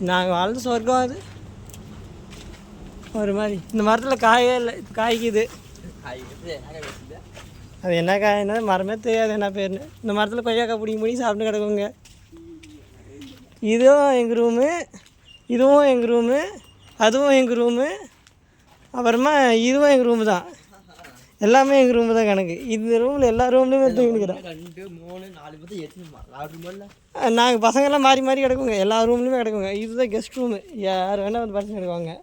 நாங்கள் வாழ்ந்த சொர்க்கம் அது. ஒரு மாதிரி இந்த மரத்தில் காயே இல்லை, காய்க்குது. அது என்ன காய்னா மரமே தெரியாது என்ன பேர்னு. இந்த மரத்தில் கொய்யாக்காய் பிடிங்கி சாப்பிட்டு கிடக்குங்க. இதுவும் எங்கள் ரூமு, இதுவும் எங்கள் ரூமு, அதுவும் எங்கள் ரூமு, அப்புறமா இதுவும் எங்கள் ரூமு தான். எல்லாமே எங்கள் ரூமு தான் கணக்கு. இந்த ரூமில் எல்லா ரூம்லேயுமே தூங்கிக்கிறோம். 2 3 4 பத்து 8 நாங்கள் பசங்கள்லாம் மாறி மாறி கிடக்குங்க, எல்லா ரூம்லேயுமே கிடக்குங்க. இதுதான் கெஸ்ட் ரூமு, யார் வேணால் வந்து பசங்க கிடக்குவாங்க.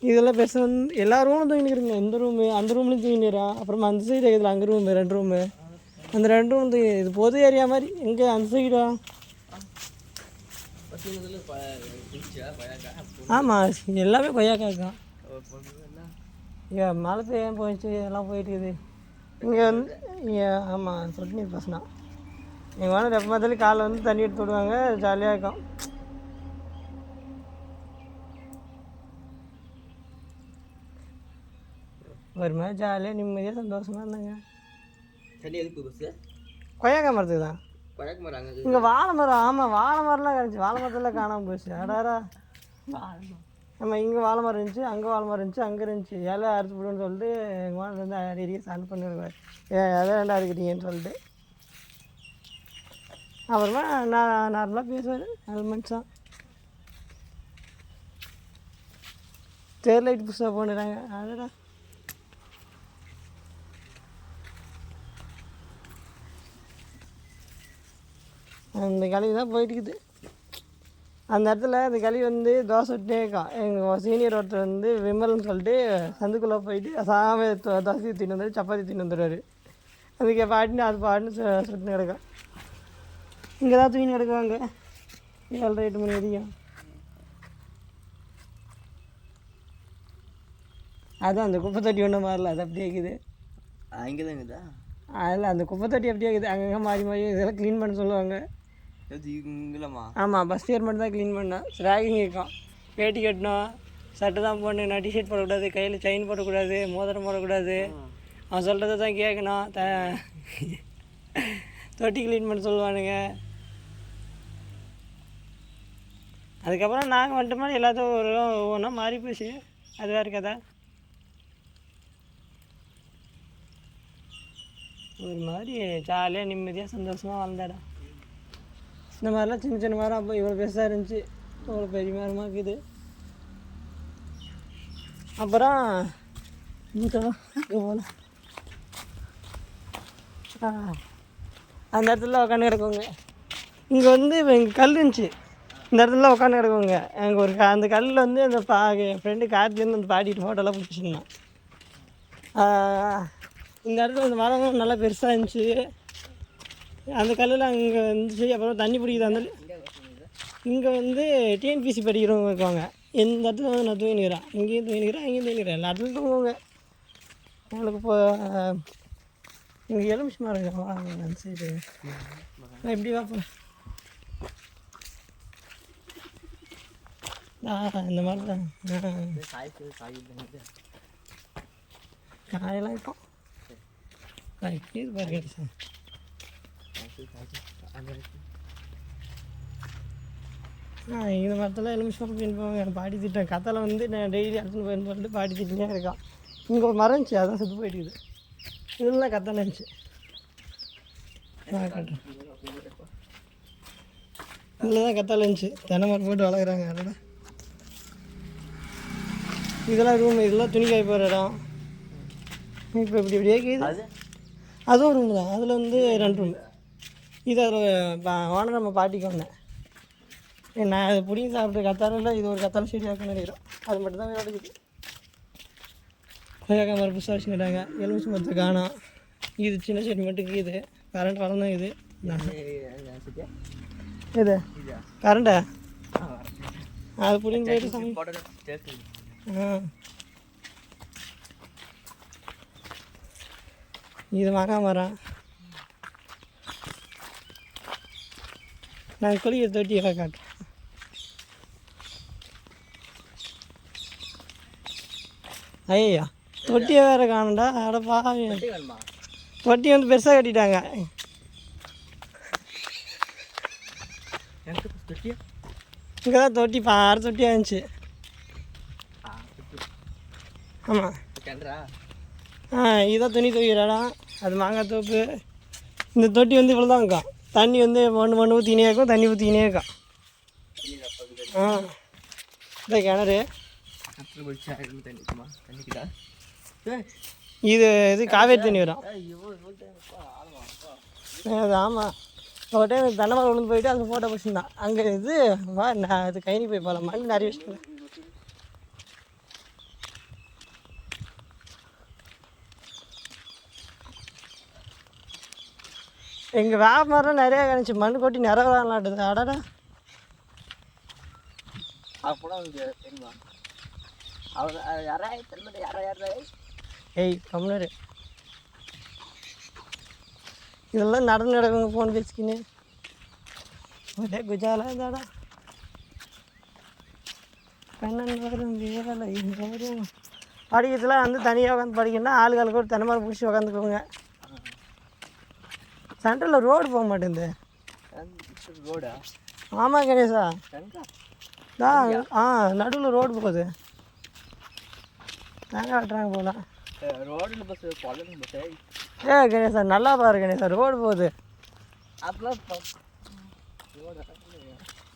இதெல்லாம் பெருசாக வந்து எல்லா ரூமும் தூங்கிக்கிறோங்க. இந்த ரூமு அந்த ரூம்லேயும் தூங்கிடுறோம். அப்புறமா அந்த சைடு இதில் அங்கே ரூமு 2 ரூமு, அந்த 2 ரூம் தூங்கி. இது பொது ஏரியா மாதிரி. எங்கே அந்த சைடா? ஆமாம், எல்லாமே கொய்யாக்காய் தான். இங்கே மழை பெய்ய போயிடுச்சு, எல்லாம் போயிட்டு இருக்குது இங்கே வந்து. இங்கே ஆமாம், சொட்டு பசனா எங்கள் வேணால் எப்போ பார்த்தாலும் காலைல வந்து தண்ணி எடுத்து விடுவாங்க, ஜாலியாக இருக்கும். ஒரு மாதிரி ஜாலியாக நிம்மதியாக சந்தோஷமாக இருந்தாங்க. கொய்யாக்காய் மரத்துக்கு தான். இங்கே வாழை மரம், ஆமாம் வாழை மரம்லாம் கிடச்சி. வாழை மரத்தில் காணாமல் போச்சு. அடாரா, ஆமாம் இங்கே வாழை மரம் இருந்துச்சு, அங்கே வாழை மரம் இருந்துச்சு, அங்கே இருந்துச்சு. இலை அறுத்து போடுன்னு சொல்லிட்டு எங்கள் மாநில வந்து நிறைய சண்டை பண்ணிடுவார். இலை ரெண்டா இருக்கிறீங்கன்னு சொல்லிட்டு. அப்புறமா நான் நார்மலாக பேசுவார், நல்ல மனுஷன். லைட் புதுசாக போடுறாங்க. அதடா அந்த கழுவி தான் போயிட்டுக்குது. அந்த இடத்துல அந்த கழுவி வந்து தோசை விட்டே இருக்கான். எங்கள் சீனியர் ஒருத்தர் வந்து விமல்னு சொல்லிட்டு சந்துக்குள்ளே போயிட்டு சாமி தோசை தீட்டு வந்துடுவார், சப்பாத்தி தீட்டு வந்துடுவார். அதுக்கு பாட்டுன்னு அது பாட்டுன்னு சுட்டுன்னு கிடக்கும். இங்கே தான் தூங்கி கிடக்குவாங்க 7 8 மணி வரைக்கும். அதுதான் அந்த குப்பை தொட்டி ஒன்றும் மாறல, அது அப்படியே இருக்குது. அங்கே தான் இருக்குதா? அதில் அந்த குப்பை தொட்டி அப்படியே இருக்குது. அங்கங்கே மாறி மாறி இதெல்லாம் க்ளீன் பண்ண சொல்லுவாங்க. ஆமாம், பஸ் இயர் மட்டும் தான் க்ளீன் பண்ணேன். ரேகிங் இருக்கும், வேட்டி கட்டணும், சட்டை தான் போடணும், நான் டிஷர்ட் போடக்கூடாது, கையில் செயின் போடக்கூடாது, மோதிரம் போடக்கூடாது. அவன் சொல்கிறத தான் கேட்கணும். தொட்டி க்ளீன் பண்ண சொல்லுவானுங்க. அதுக்கப்புறம் நாங்கள் வந்துட்டு மாதிரி எல்லாத்தையும் ஒவ்வொன்றா மாறி போச்சு. அது வேறு கதை. ஒரு மாதிரி ஜாலியாக நிம்மதியாக சந்தோஷமாக வாழ்ந்தாடா. இந்த மாதிரிலாம் சின்ன சின்ன மரம் அப்போ இவ்வளோ பெருசாக இருந்துச்சு, இவ்வளோ பெரிய மரமாக இருக்குது. அப்புறம் இங்கே போகலாம். அந்த இடத்துல உட்காந்து கிடக்குங்க. இங்கே வந்து இப்போ இங்கே கல் இருந்துச்சு, இந்த இடத்துல உட்காந்து கிடக்குங்க. எங்கள் ஒரு அந்த கல்லில் வந்து அந்த என் ஃப்ரெண்டு கார்த்திலேருந்து அந்த பாடிட்டு ஃபோட்டோலாம் பிடிச்சிருந்தான். இந்த இடத்துல அந்த மரம் நல்லா பெருசாக இருந்துச்சு. அந்த கல்லில் அங்கே இருந்துச்சு. அப்புறம் தண்ணி பிடிக்குது. அந்த இங்கே வந்து டிஎன்பிசி படிக்கிறவங்க இருக்குவாங்க. எந்த இடத்துல வந்து நான் தூங்கிக்கிறேன், இங்கேயும் தூங்கிக்கிறேன், அங்கேயும் தூங்கிக்கிறேன், எல்லா இடத்துலையும் தூங்குவாங்க. உங்களுக்கு இப்போ இங்கே எலுமிச்சு மரம் இருக்காங்க. சரி நான் எப்படி பார்ப்பேன். இந்த மாதிரி தான் காயெல்லாம் இருக்கும். இது பாருங்க சார், இந்த மரத்தில் எலுமிச்சம் பின் போவாங்க. பாடி திட்டேன் கத்தால வந்து நான் டெய்லி அடுத்துன்னு போயின்னு சொல்லிட்டு பாடி திட்டினே இருக்கான். இங்கே ஒரு மரம் இருந்துச்சு, அதான் சுற்றி போயிட்டுக்குது. இதெல்லாம் கத்தால இருந்துச்சு. நான் காட்டுறேன். இதில் தான் கத்தால இருந்துச்சு, தென்னை மரம் போட்டு வளர்க்குறாங்க. அதோட இதெல்லாம் ரூம், இதெல்லாம் துணி காய் போகிற இடம். இப்போ இப்படியே இருக்குது. அதுவும் ரூம் தான். அதில் வந்து 2 ரூம். இது அதில் ஓனர் நம்ம பாட்டிக்கு வந்தேன். நான் அது பிடிங்கி சாப்பிட்டு கத்தாரில் இது ஒரு கத்தால செடியாக்குன்னு நினைக்கிறோம். அது மட்டும் தான் நடக்குது. கொய்யாக்காய் மரம் புதுசாக வச்சுக்கிட்டாங்க. எலுமிச்சி மரத்தை காணோம். இது சின்ன செடி மட்டும் இருக்குது. கரண்ட் வளர்ந்தான் இது. இது கரண்டா? அது பிடிங்கி போயிட்டு சாமி. இது மாங்காய் மரம். நான் குளிக்கிற தொட்டியெல்லாம் காட்டுறேன். ஐயா தொட்டியை வேறு காணுண்டா. அடப்பா, தொட்டி வந்து பெருசாக கட்டிட்டாங்க. இங்கே தான் தொட்டி அரை தொட்டியாக இருந்துச்சு. ஆமாம். கிணறா? இதுதான் துணி துவைக்கிற இடம். அது மாங்காய் தோப்பு. இந்த தொட்டி வந்து இவ்வளோ தான் இருக்கும். தண்ணி வந்து மண் ஊற்றினே இருக்கும், தண்ணி ஊற்றினே இருக்கும். இந்த கிணறு இது காவேரி தண்ணி வரும். அது ஆமாம். ஒரு டைம் தென்னை மரம் விழுந்து போயிட்டு அந்த ஃபோட்டோ பிடிச்சிருந்தான். அங்கே இது நான் அது கைனி போய் போகலாம். மண் நிறைய விஷயம். எங்கள் வியாபாரம் நிறையா கிடச்சி மண் கொட்டி நிறவலாட்டுது. அடடா ஏய் கம்னரு இதெல்லாம் நடக்குங்க ஃபோன் பேசிக்கின்னு ஒரே குஜாலா இருந்தாடா. கண்ணன் வரும் வேலை வரும். படிக்கிறதுலாம் வந்து தனியாக உட்காந்து படிக்கணும்னா ஆளுகளுக்கு ஒரு தென்னை மரம் பிடிச்சி உட்காந்துக்குவோங்க. சென்ட்ரலில் ரோடு போக மாட்டேங்குது. ரோடா? ஆமாம் கணேசா. நடுவில் ரோடு போகுது. நாங்கள் வெட்டுறாங்க போல. ரோடில் பஸ் கணேசா நல்லா பாரு கணேசா, ரோடு போகுது.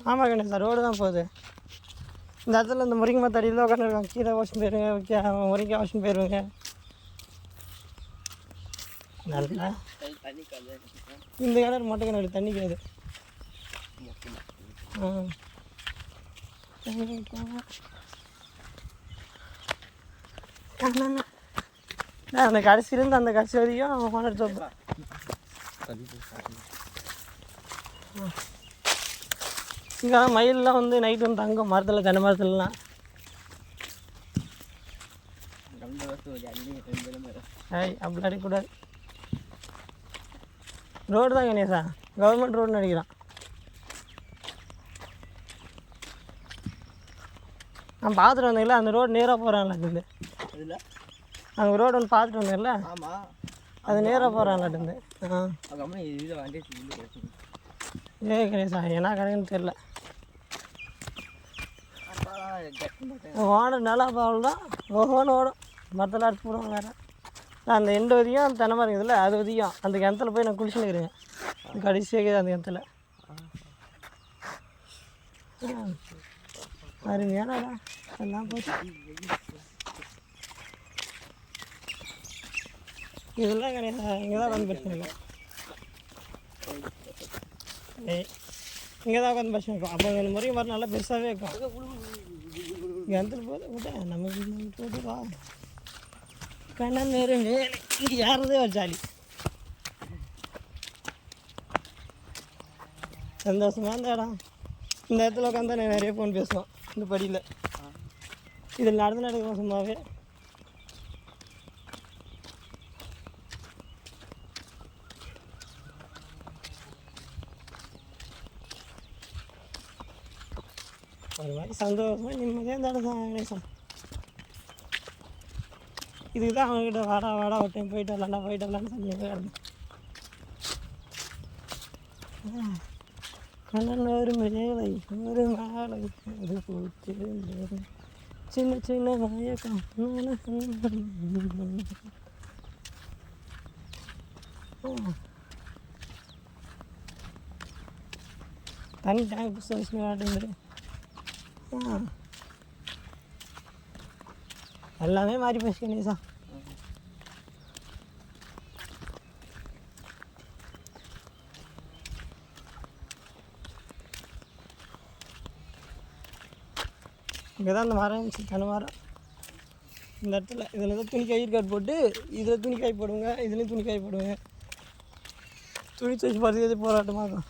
ஆமாம் கணேசா, ரோடு தான் போகுது. இந்த இடத்துல இந்த முருங்கை மரத்தடியில் தான் உட்காந்துருக்காங்க. கீரை வாஷன் போயிடுங்க, முருங்கை வாஷன் போயிடுவாங்க. நல்லா இந்த கிணறு மொட்டை கிணறு தண்ணி கிடையாது. அந்த கடைசியிலேருந்து அந்த கடைசி வரைக்கும் மணல் தோப்பு. இங்கே மயிலெலாம் வந்து நைட்டு வந்து தங்கும் மரத்தில், தென்னை மரத்துலலாம். அப்படி அடிக்கக்கூடாது. ரோடு தான் கணேசா, கவர்மெண்ட் ரோடுன்னு நினைக்கிறான். நான் பார்த்துட்டு வந்தீங்களா அந்த ரோடு நேராக போகிறாங்களாட்டு. அங்கே ரோடு ஒன்று பார்த்துட்டு வந்தேன்ல, அது நேராக போகிறாங்களாட்டு. கணேசா என்ன கடைன்னு தெரில. ஓட நல்லா பாவல் தான் ஒவ்வொன்று ஓடும். மரத்தில் அடிச்சு போடுவாங்க. வேறு அந்த எண்டு வதியும் அந்த தென்னை மரம் இருக்குதுல்ல, அது வதியும் அந்த கிணத்துல போய் நான் குளிச்சுன்னுக்கிறேங்க. கடைசியாக அந்த கிணத்துல அருமையானடா எல்லாம் போச்சு. இதெல்லாம் கிடையாது. இங்கே தான் உட்காந்து பிரச்சனை. இங்கே தான் உட்காந்து பிரச்சனை இருக்கும். அப்போ இந்த முறையும் மரம் நல்லா பெருசாகவே இருக்கும். கிணத்துல போது விட்டா நமக்கு போட்டுவா கண்ணன் வேறு வேலை. இங்கே யாரதே ஒரு ஜாலி சந்தோஷமாக இருந்த இடம். இந்த இடத்துல உட்காந்தா நான் நிறைய ஃபோன் பேசுவோம். இந்த படியில் இதில் நடக்குவோம் சும்மாவே. ஒரு மாதிரி சந்தோஷமாக நிம்மதியாக இந்த இடம் தான் கணேசன். இதுக்கு தான் அவங்ககிட்ட வாடா வாடா ஒரு டைம் போயிட்டு வரலான்னு சொல்லி கிடந்தேன். கண்ணன் ஒரு மேலை ஒரு மாலை அது போச்சு சின்ன சின்ன மயக்கம். தண்ணி டேங்க் புதுசாக மாட்டேங்குது. எல்லாமே மாறி போச்சு கணேசா. இங்கே தான் இந்த மரம் இருந்துச்சு, தென்னை மரம். இந்த இடத்துல இதில் தான் துணி கயிறு காட் போட்டு இதில் துணி காய் போடுவாங்க, இதுலேயும் துணி காய் போடுவாங்க. துணி துவைச்சி பார்த்துக்கிறதே போராட்டமாக இருக்கும்.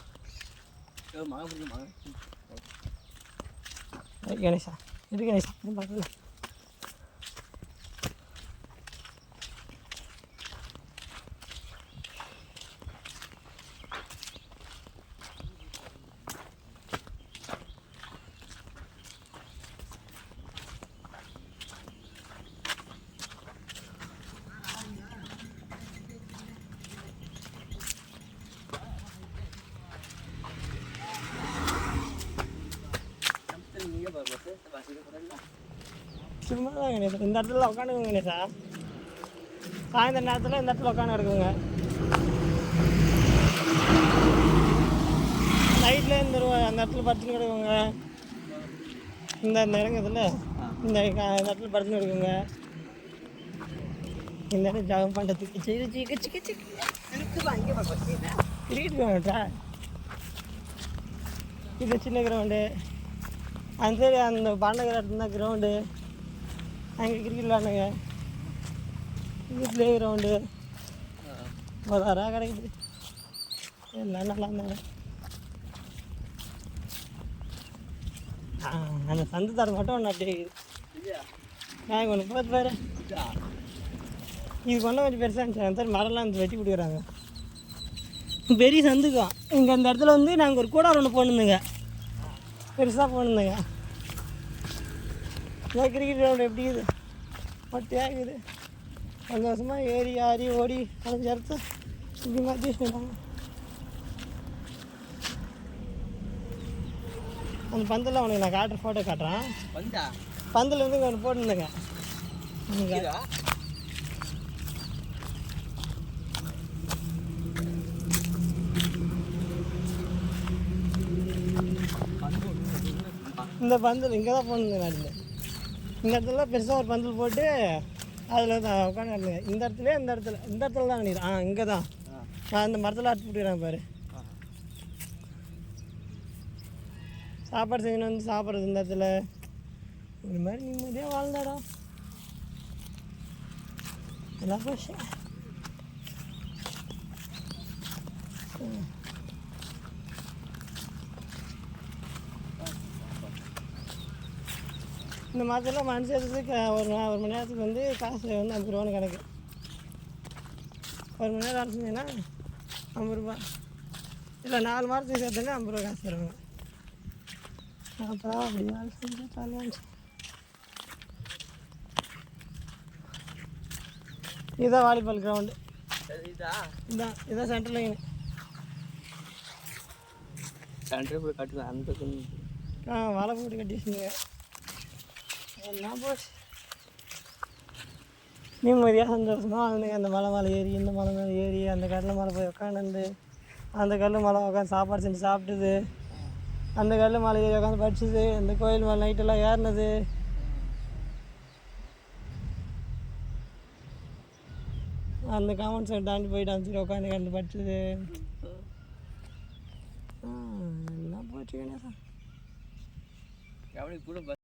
கணேசா இது கணேசா பார்க்கல. சும்மா தான் கணேசா இந்த இடத்துல உட்காந்துக்குங்க கணேசா. சாயந்தர நேரத்தில் இந்த இடத்துல உட்காந்து இருக்குங்க. நைட்டில் இந்த அந்த இடத்துல படுத்துன்னு கிடக்குங்க. இந்த இறங்குதுல்ல இந்த இடத்துல படுத்துன்னு இருக்குங்க. இந்த இடம் ஜாகம் பண்ணுறதுக்கு கிரிக்கெட் கிரவுண்டா இது சின்ன கிரவுண்டு. அந்த சைடு அந்த பாண்டகிற இடத்துல தான் கிரவுண்டு. அங்கே கிரிக்கெட் விளாடுங்க. இது ப்ளே கிரவுண்டு கிடைக்குது. எல்லாம் நல்லா இருந்தாங்க. அந்த சந்து தர மட்டும் ஒன்று அப்படியே இருக்குது. நான் ஒன்று பார்த்து பாரு. இது ஒன்றும் கொஞ்சம் பெருசாக இருந்துச்சு. அந்த மரம்லாம் வெட்டி பிடிக்கிறாங்க. பெரிய சந்துக்கும் இங்கே அந்த இடத்துல வந்து நாங்கள் ஒரு கூடாரம் ஒன்று போட்டுருந்தோங்க. பெருசாக போட்டுருந்தோங்க. ஏன் கிரிக்கெட் கிரவுண்டு எப்படி இருக்குது? மொட்டையாக இருக்குது. சந்தோஷமாக ஏறி ஆறி ஓடி அஞ்சு இடத்த இப்படி மாற்றி வச்சுட்டாங்க. அந்த பந்தில் அவனுக்கு நான் காட்டுற ஃபோட்டோ காட்டுறேன். பந்தில் வந்து ஒன்று போட்டுருந்தேங்க. இந்த பந்தல் இங்கே தான் போகணுங்க. நாட்டில் இந்த இடத்துல பெருசாக ஒரு பந்தல் போட்டு அதில் தான் உட்காந்துருங்க. இந்த இடத்துல தான் நினைக்கிறேன். இங்கே தான் அந்த மரத்தில் அடிச்சு விட்டுக்கிறேன் பாரு. சாப்பாடு செஞ்சுன்னு வந்து சாப்பிட்றது இந்த இடத்துல ஒரு மாதிரி நிம்மதியாக வாழ்ந்தாடா. எல்லாம் போச்சு. இந்த மாதத்தில் மனுஷத்துக்கு ஒரு மணி நேரத்துக்கு வந்து காசு வந்து 50 ரூபான்னு கணக்கு. ஒரு மணி நேரம் வேலை செஞ்சீங்கன்னா 50 ரூபா. இல்லை 4 மாதத்துக்கு சேர்த்துன்னா 50 ரூபா காசு தருவாங்க. அப்புறம் அப்படி வேலை செஞ்சு தலையாச்சு. இதுதான் வாலிபால் கிரவுண்டு. இதுதான் சென்ட்ரல் லைனு. சென்ட்ரல் போய் கட்டுவேன் அந்த வலை போட்டு கட்டிச்சுங்க. எல்லாம் போச்சு. நிம்மதியாக சந்தோஷமாக வந்து அந்த மலை மேலே ஏறி இந்த மலை மேலே ஏறி அந்த கடலை மேலே போய் உட்காந்து அந்த கல் மேலே உட்காந்து சாப்பாடு செஞ்சு சாப்பிட்டுது. அந்த கல் மேலே ஏறி உட்காந்து படிச்சுது. அந்த கோயில் மேலே நைட்டெல்லாம் ஏறினது. அந்த காமன் சைடு தாண்டி போயிட்டு அந்த உட்காந்து கண்டு படிச்சுது. எல்லாம் போச்சு. கூட